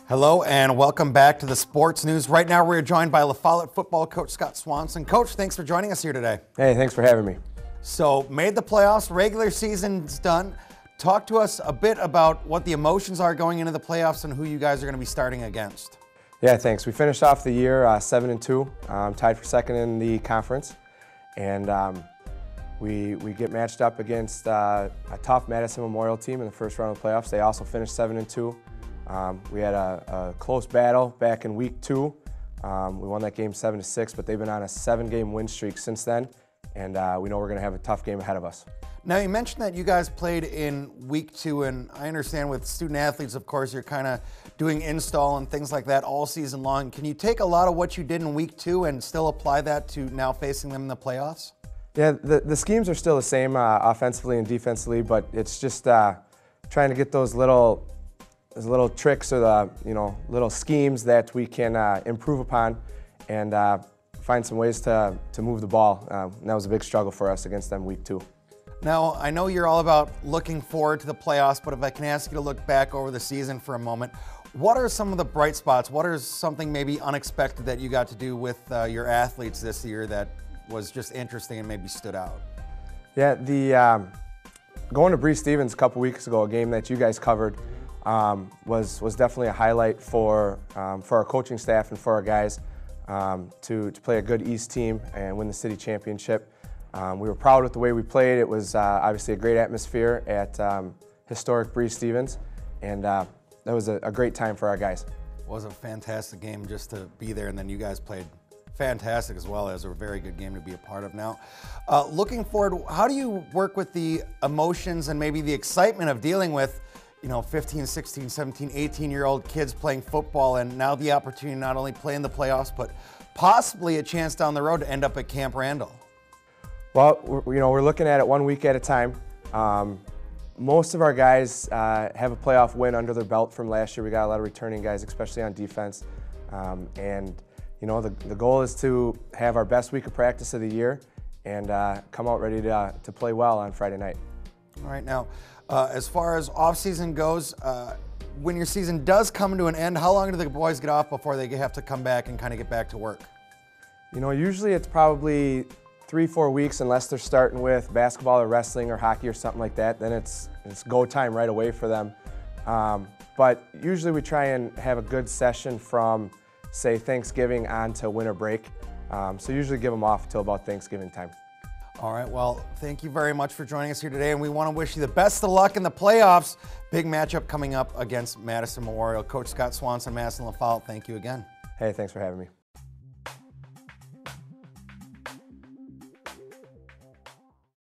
Hello and welcome back to the Sports News. Right now we're joined by Follette football coach Scott Swanson. Coach, thanks for joining us here today. Hey, thanks for having me. So, made the playoffs, regular season's done. Talk to us a bit about what the emotions are going into the playoffs and who you guys are going to be starting against. Yeah, thanks. We finished off the year 7-2, tied for second in the conference, and we get matched up against a tough Madison Memorial team in the first round of the playoffs. They also finished 7-2. We had a close battle back in week 2. We won that game 7-6, but they've been on a 7-game win streak since then, and we know we're going to have a tough game ahead of us. Now, you mentioned that you guys played in week 2, and I understand with student athletes, of course, you're kind of doing install and things like that all season long. Can you take a lot of what you did in week 2 and still apply that to now facing them in the playoffs? Yeah, the schemes are still the same offensively and defensively, but it's just trying to get those little tricks or the little schemes that we can improve upon and find some ways to move the ball. And that was a big struggle for us against them week 2. Now, I know you're all about looking forward to the playoffs, but if I can ask you to look back over the season for a moment, what are some of the bright spots? What is something maybe unexpected that you got to do with your athletes this year that was just interesting and maybe stood out? Yeah, going to Bree Stevens a couple weeks ago, a game that you guys covered, was definitely a highlight for our coaching staff and for our guys to play a good East team and win the city championship. We were proud with the way we played. It was obviously a great atmosphere at historic Bree Stevens, and that was a great time for our guys. It was a fantastic game just to be there, and then you guys played fantastic as well. As a very good game to be a part of. Now, looking forward, how do you work with the emotions and maybe the excitement of dealing with 15, 16, 17, 18-year-old kids playing football, and now the opportunity to not only play in the playoffs, but possibly a chance down the road to end up at Camp Randall? Well, we're looking at it 1 week at a time. Most of our guys have a playoff win under their belt from last year. We got a lot of returning guys, especially on defense. And the goal is to have our best week of practice of the year and come out ready to play well on Friday night. All right, now, as far as off-season goes, when your season does come to an end, how long do the boys get off before they have to come back and kind of get back to work? Usually it's probably 3-4 weeks, unless they're starting with basketball or wrestling or hockey or something like that. Then it's go time right away for them. But usually we try and have a good session from, say, Thanksgiving on to winter break. So usually give them off until about Thanksgiving time. All right, well, thank you very much for joining us here today, and we want to wish you the best of luck in the playoffs. Big matchup coming up against Madison Memorial. Coach Scott Swanson, Madison Follette, thank you again. Hey, thanks for having me.